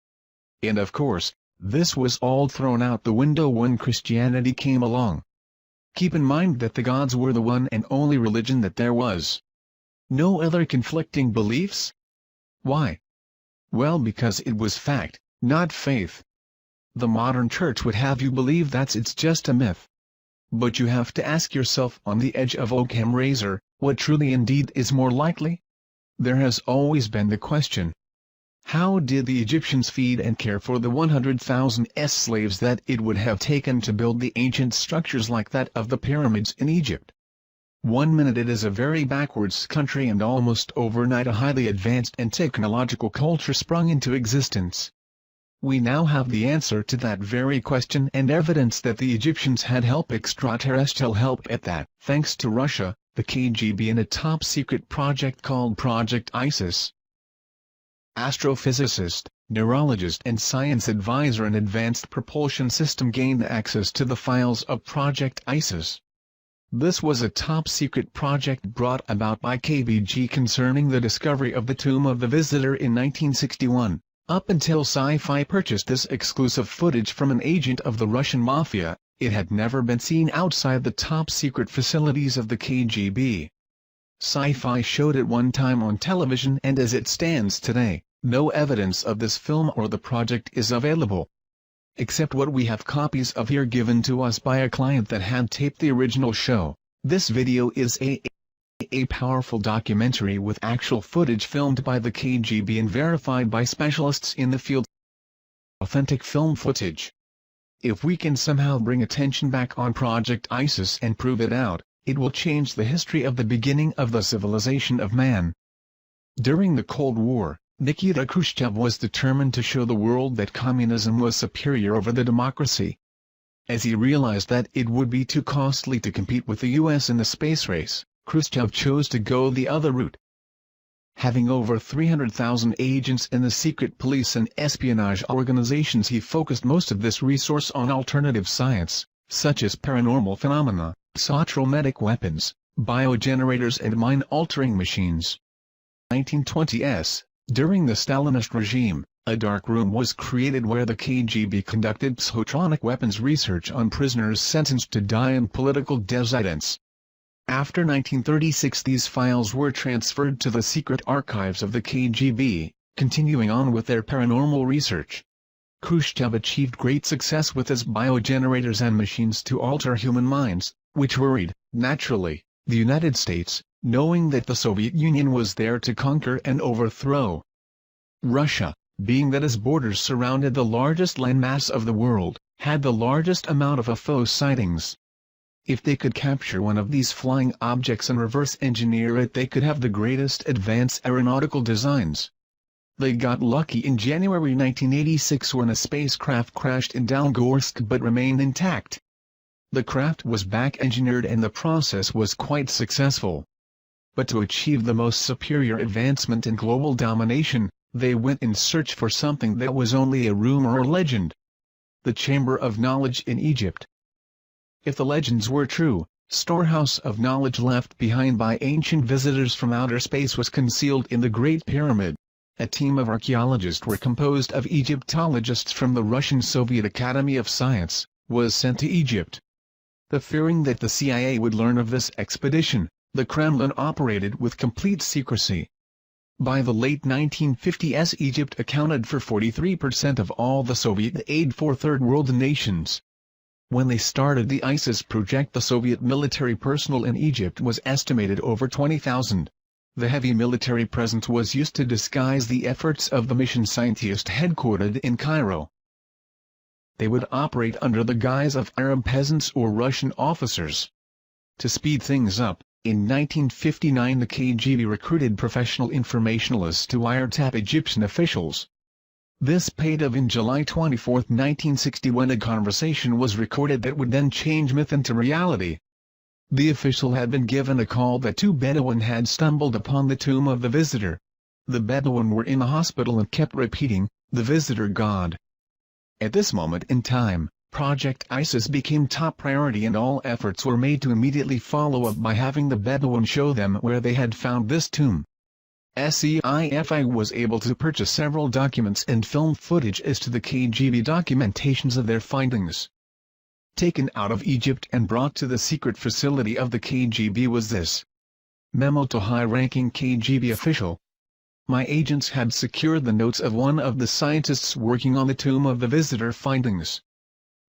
And of course, this was all thrown out the window when Christianity came along. Keep in mind that the gods were the one and only religion that there was. No other conflicting beliefs? Why? Well, because it was fact, not faith. The modern church would have you believe it's just a myth. But you have to ask yourself on the edge of Occam razor, what truly indeed is more likely? There has always been the question. How did the Egyptians feed and care for the 100,000 slaves that it would have taken to build the ancient structures like that of the pyramids in Egypt? 1 minute it is a very backwards country and almost overnight a highly advanced and technological culture sprung into existence. We now have the answer to that very question and evidence that the Egyptians had extraterrestrial help at that, thanks to Russia, the KGB and a top-secret project called Project ISIS. Astrophysicist, neurologist and science advisor in Advanced Propulsion System gained access to the files of Project ISIS. This was a top-secret project brought about by KGB concerning the discovery of the Tomb of the Visitor in 1961. Up until Sci-Fi purchased this exclusive footage from an agent of the Russian Mafia, it had never been seen outside the top-secret facilities of the KGB. Sci-Fi showed it one time on television and as it stands today, no evidence of this film or the project is available. Except what we have copies of here given to us by a client that had taped the original show. This video is a powerful documentary with actual footage filmed by the KGB and verified by specialists in the field. Authentic film footage. If we can somehow bring attention back on Project ISIS and prove it out, it will change the history of the beginning of the civilization of man. During the Cold War, Nikita Khrushchev was determined to show the world that communism was superior over the democracy. As he realized that it would be too costly to compete with the US in the space race, Khrushchev chose to go the other route. Having over 300,000 agents in the secret police and espionage organizations, he focused most of this resource on alternative science, such as paranormal phenomena, psychotrometic weapons, biogenerators and mind-altering machines. 1920s, during the Stalinist regime, a dark room was created where the KGB conducted psychotronic weapons research on prisoners sentenced to die and political dissidents. After 1936 these files were transferred to the secret archives of the KGB, continuing on with their paranormal research. Khrushchev achieved great success with his biogenerators and machines to alter human minds, which worried, naturally, the United States, knowing that the Soviet Union was there to conquer and overthrow. Russia, being that its borders surrounded the largest landmass of the world, had the largest amount of UFO sightings. If they could capture one of these flying objects and reverse engineer it, they could have the greatest advanced aeronautical designs. They got lucky in January 1986 when a spacecraft crashed in Dalgorsk but remained intact. The craft was back-engineered and the process was quite successful. But to achieve the most superior advancement in global domination, they went in search for something that was only a rumor or legend. The Chamber of Knowledge in Egypt. If the legends were true, storehouse of knowledge left behind by ancient visitors from outer space was concealed in the Great Pyramid. A team of archaeologists were composed of Egyptologists from the Russian Soviet Academy of Science, was sent to Egypt. The fearing that the CIA would learn of this expedition, the Kremlin operated with complete secrecy. By the late 1950s Egypt accounted for 43% of all the Soviet aid for Third World nations. When they started the ISIS project, the Soviet military personnel in Egypt was estimated over 20,000. The heavy military presence was used to disguise the efforts of the mission scientists headquartered in Cairo. They would operate under the guise of Arab peasants or Russian officers. To speed things up, in 1959 the KGB recruited professional informationalists to wiretap Egyptian officials. This paid off in July 24, 1960 when a conversation was recorded that would then change myth into reality. The official had been given a call that two Bedouin had stumbled upon the tomb of the visitor. The Bedouin were in the hospital and kept repeating, "The visitor God." At this moment in time, Project ISIS became top priority and all efforts were made to immediately follow up by having the Bedouin show them where they had found this tomb. SEIFI was able to purchase several documents and film footage as to the KGB documentations of their findings. Taken out of Egypt and brought to the secret facility of the KGB was this memo to high-ranking KGB official. My agents had secured the notes of one of the scientists working on the tomb of the visitor findings.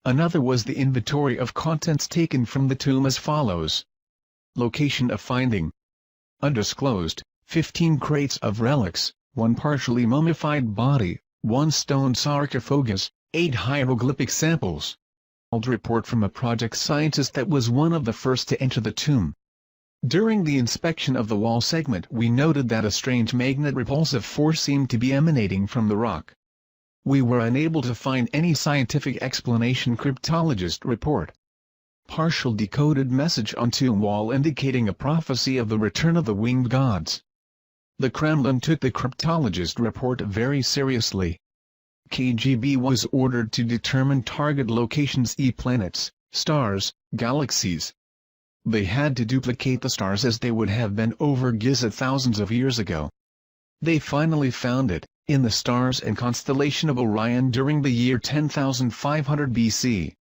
Another was the inventory of contents taken from the tomb as follows. Location of finding. Undisclosed, 15 crates of relics, 1 partially mummified body, 1 stone sarcophagus, 8 hieroglyphic samples. Old report from a project scientist that was one of the first to enter the tomb. During the inspection of the wall segment we noted that a strange magnet-repulsive force seemed to be emanating from the rock. We were unable to find any scientific explanation. Cryptologist report. Partial decoded message on tomb wall indicating a prophecy of the return of the winged gods. The Kremlin took the cryptologist report very seriously. KGB was ordered to determine target locations: planets, stars, galaxies. They had to duplicate the stars as they would have been over Giza thousands of years ago. They finally found it, in the stars and constellation of Orion during the year 10,500 BC.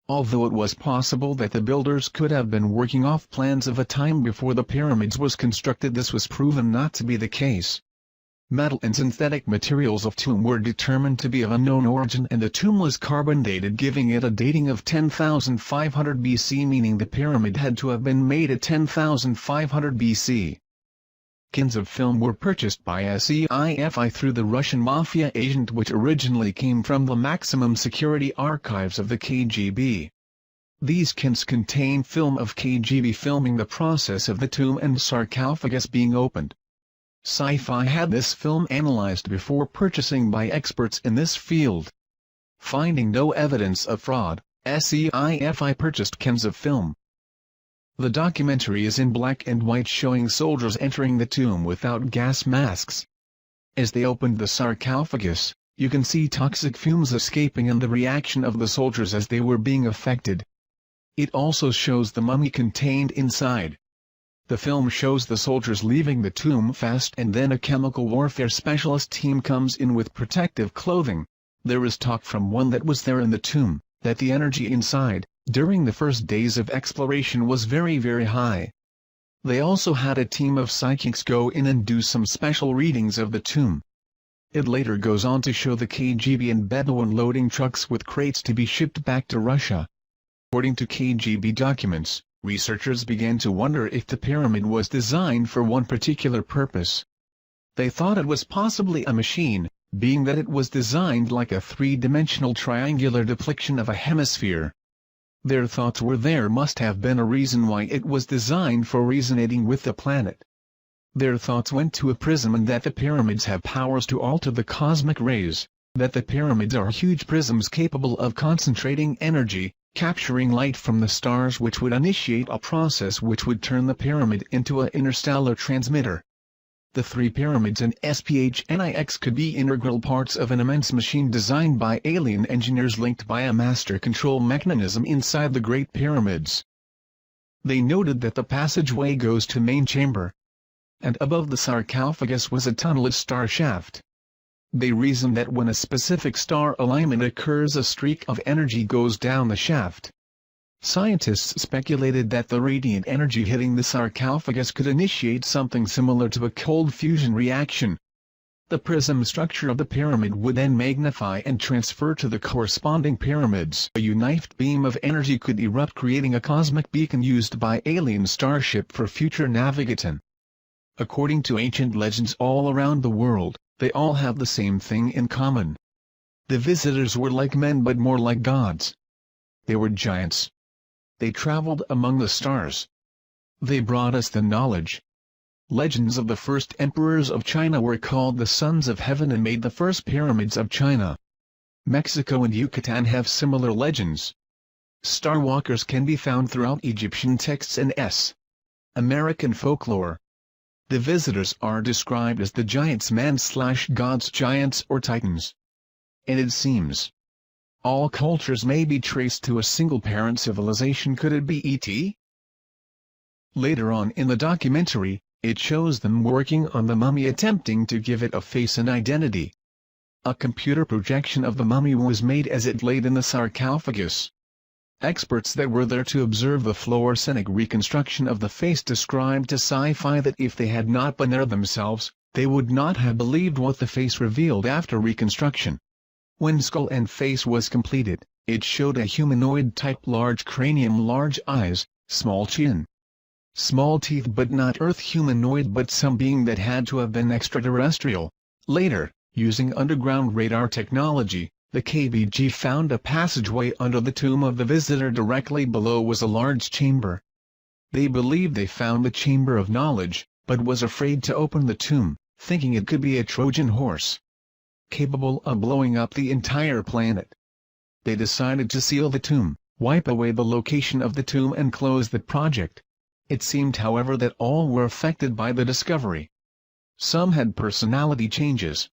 Although it was possible that the builders could have been working off plans of a time before the pyramids was constructed, this was proven not to be the case. Metal and synthetic materials of tomb were determined to be of unknown origin and the tomb was carbon dated, giving it a dating of 10,500 BC, meaning the pyramid had to have been made at 10,500 BC. Cans of film were purchased by SEIFI through the Russian mafia agent, which originally came from the maximum security archives of the KGB. These cans contain film of KGB filming the process of the tomb and sarcophagus being opened. Sci-Fi had this film analyzed before purchasing by experts in this field. Finding no evidence of fraud, SEIFI purchased cans of film. The documentary is in black and white, showing soldiers entering the tomb without gas masks. As they opened the sarcophagus, you can see toxic fumes escaping and the reaction of the soldiers as they were being affected. It also shows the mummy contained inside. The film shows the soldiers leaving the tomb fast, and then a chemical warfare specialist team comes in with protective clothing. There is talk from one that was there in the tomb, that the energy inside, during the first days of exploration, was very high. They also had a team of psychics go in and do some special readings of the tomb. It later goes on to show the KGB and Bedouin loading trucks with crates to be shipped back to Russia. According to KGB documents, researchers began to wonder if the pyramid was designed for one particular purpose. They thought it was possibly a machine, being that it was designed like a three-dimensional triangular depiction of a hemisphere. Their thoughts were there must have been a reason why it was designed for resonating with the planet. Their thoughts went to a prism, and that the pyramids have powers to alter the cosmic rays, that the pyramids are huge prisms capable of concentrating energy, capturing light from the stars, which would initiate a process which would turn the pyramid into an interstellar transmitter. The three pyramids and SPHNIX could be integral parts of an immense machine designed by alien engineers linked by a master control mechanism inside the Great Pyramids. They noted that the passageway goes to main chamber, and above the sarcophagus was a tunneled star shaft. They reasoned that when a specific star alignment occurs, a streak of energy goes down the shaft. Scientists speculated that the radiant energy hitting the sarcophagus could initiate something similar to a cold fusion reaction. The prism structure of the pyramid would then magnify and transfer to the corresponding pyramids. A united beam of energy could erupt, creating a cosmic beacon used by alien starship for future navigation. According to ancient legends all around the world, they all have the same thing in common. The visitors were like men but more like gods. They were giants. They traveled among the stars. They brought us the knowledge. Legends of the first emperors of China were called the Sons of Heaven and made the first pyramids of China. Mexico and Yucatan have similar legends. Starwalkers can be found throughout Egyptian texts and American folklore. The visitors are described as the giants, man/gods, giants or titans. And it seems All cultures may be traced to a single parent civilization. Could it be ET? Later on in the documentary, it shows them working on the mummy, attempting to give it a face and identity. A computer projection of the mummy was made as it laid in the sarcophagus. Experts that were there to observe the fluorescent reconstruction of the face described to Sci-Fi that if they had not been there themselves, they would not have believed what the face revealed after reconstruction. When skull and face was completed, it showed a humanoid type: large cranium, large eyes, small chin, small teeth, but not Earth humanoid, but some being that had to have been extraterrestrial. Later, using underground radar technology, the KBG found a passageway under the tomb of the visitor. Directly below was a large chamber. They believed they found the chamber of knowledge, but was afraid to open the tomb, thinking it could be a Trojan horse capable of blowing up the entire planet. They decided to seal the tomb, wipe away the location of the tomb, and close the project. It seemed, however, that all were affected by the discovery. Some had personality changes.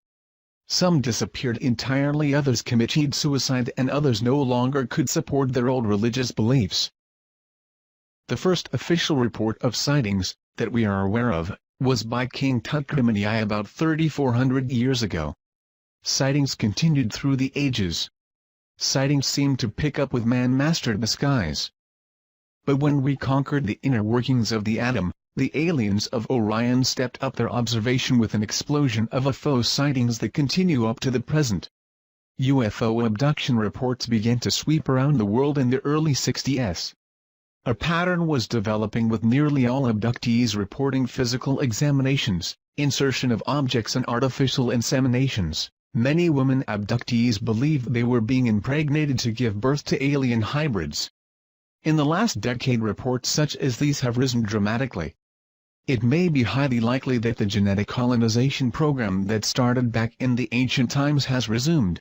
Some disappeared entirely, others committed suicide, and others no longer could support their old religious beliefs. The first official report of sightings, that we are aware of, was by King Tutkremani about 3,400 years ago. Sightings continued through the ages. Sightings seemed to pick up with man mastered the skies. But when we conquered the inner workings of the atom, the aliens of Orion stepped up their observation with an explosion of UFO sightings that continue up to the present. UFO abduction reports began to sweep around the world in the early 60s. A pattern was developing, with nearly all abductees reporting physical examinations, insertion of objects, and artificial inseminations. Many women abductees believed they were being impregnated to give birth to alien hybrids. In the last decade, reports such as these have risen dramatically. It may be highly likely that the genetic colonization program that started back in the ancient times has resumed.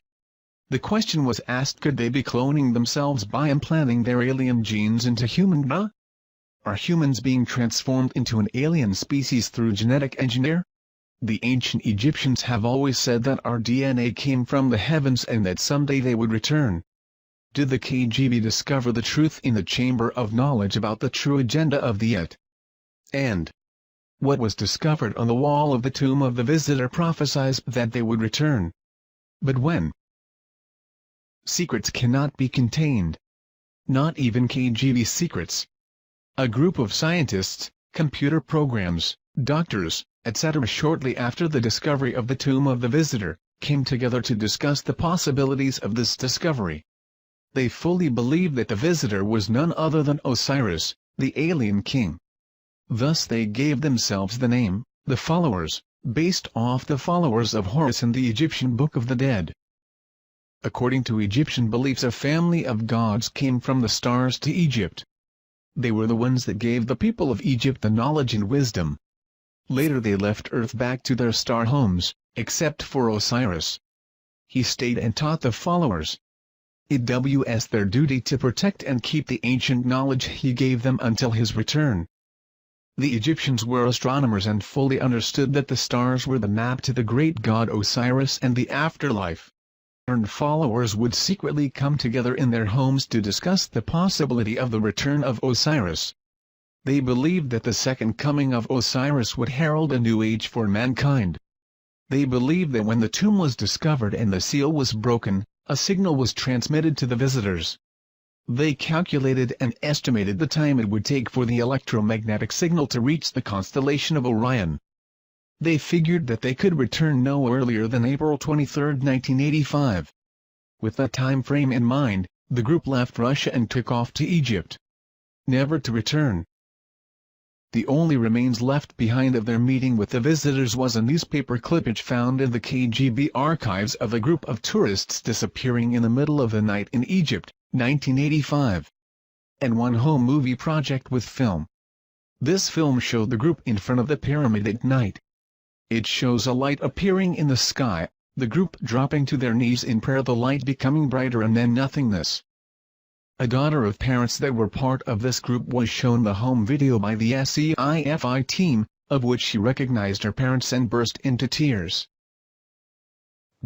The question was asked, could they be cloning themselves by implanting their alien genes into human DNA? Are humans being transformed into an alien species through genetic engineering? The ancient Egyptians have always said that our DNA came from the heavens and that someday they would return. Did the KGB discover the truth in the chamber of knowledge about the true agenda of the ET? And what was discovered on the wall of the tomb of the visitor prophesies that they would return. But when? Secrets cannot be contained. Not even KGB secrets. A group of scientists, computer programs, doctors, etc., shortly after the discovery of the tomb of the visitor, came together to discuss the possibilities of this discovery. They fully believed that the visitor was none other than Osiris, the alien king. Thus they gave themselves the name, the Followers, based off the followers of Horus in the Egyptian Book of the Dead. According to Egyptian beliefs, a family of gods came from the stars to Egypt. They were the ones that gave the people of Egypt the knowledge and wisdom. Later they left Earth back to their star homes, except for Osiris. He stayed and taught the followers. It was their duty to protect and keep the ancient knowledge he gave them until his return. The Egyptians were astronomers and fully understood that the stars were the map to the great god Osiris and the afterlife. And followers would secretly come together in their homes to discuss the possibility of the return of Osiris. They believed that the second coming of Osiris would herald a new age for mankind. They believed that when the tomb was discovered and the seal was broken, a signal was transmitted to the visitors. They calculated and estimated the time it would take for the electromagnetic signal to reach the constellation of Orion. They figured that they could return no earlier than April 23, 1985. With that time frame in mind, the group left Russia and took off to Egypt, never to return. The only remains left behind of their meeting with the visitors was a newspaper clippage found in the KGB archives of a group of tourists disappearing in the middle of the night in Egypt, 1985. And one home movie project with film. This film showed the group in front of the pyramid at night. It shows a light appearing in the sky, the group dropping to their knees in prayer, the light becoming brighter, and then nothingness. A daughter of parents that were part of this group was shown the home video by the SCIFI team, of which she recognized her parents and burst into tears.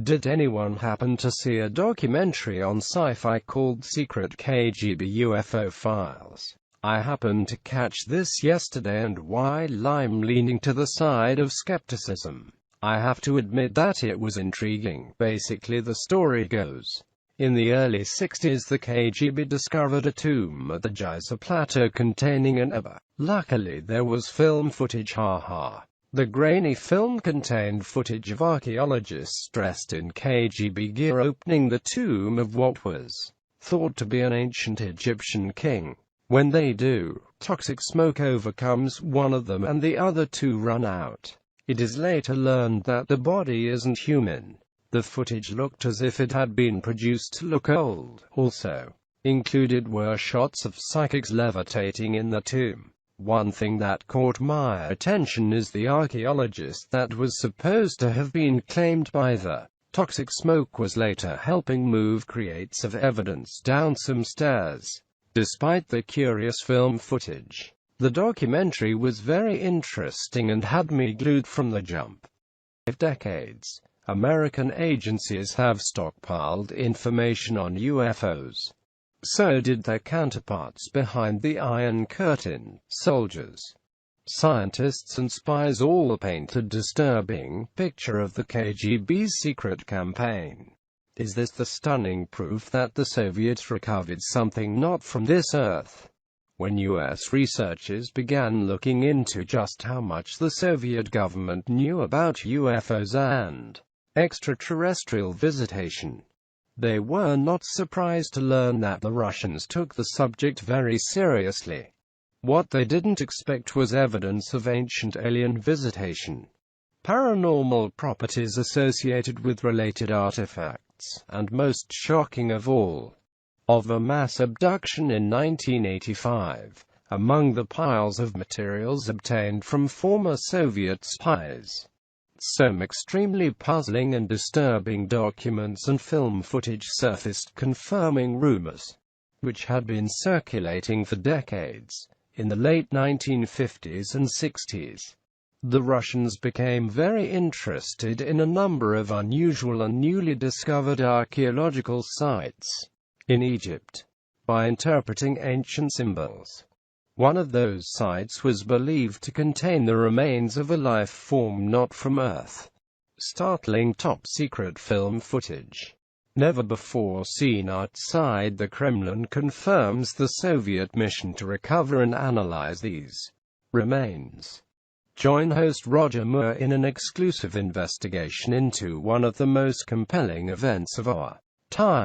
Did anyone happen to see a documentary on sci-fi called Secret KGB UFO Files? I happened to catch this yesterday, and while I'm leaning to the side of skepticism, I have to admit that it was intriguing. Basically, the story goes, in the early 60s the KGB discovered a tomb at the Geyser Plateau containing an EBA. Luckily there was film footage, haha. The grainy film contained footage of archaeologists dressed in KGB gear opening the tomb of what was thought to be an ancient Egyptian king. When they do, toxic smoke overcomes one of them and the other two run out. It is later learned that the body isn't human. The footage looked as if it had been produced to look old. Also included were shots of psychics levitating in the tomb. One thing that caught my attention is the archaeologist that was supposed to have been claimed by the toxic smoke was later helping move crates of evidence down some stairs. Despite the curious film footage, the documentary was very interesting and had me glued from the jump. For decades, American agencies have stockpiled information on UFOs. So did their counterparts behind the Iron Curtain. Soldiers, scientists and spies all paint a disturbing picture of the KGB's secret campaign. Is this the stunning proof that the Soviets recovered something not from this earth? When U.S. researchers began looking into just how much the Soviet government knew about UFOs and extraterrestrial visitation, they were not surprised to learn that the Russians took the subject very seriously. What they didn't expect was evidence of ancient alien visitation, paranormal properties associated with related artifacts, and most shocking of all, of a mass abduction in 1985, among the piles of materials obtained from former Soviet spies. Some extremely puzzling and disturbing documents and film footage surfaced confirming rumors, which had been circulating for decades. In the late 1950s and 60s, the Russians became very interested in a number of unusual and newly discovered archaeological sites in Egypt by interpreting ancient symbols. One of those sites was believed to contain the remains of a life form not from Earth. Startling top-secret film footage, never before seen outside the Kremlin, confirms the Soviet mission to recover and analyze these remains. Join host Roger Moore in an exclusive investigation into one of the most compelling events of our time.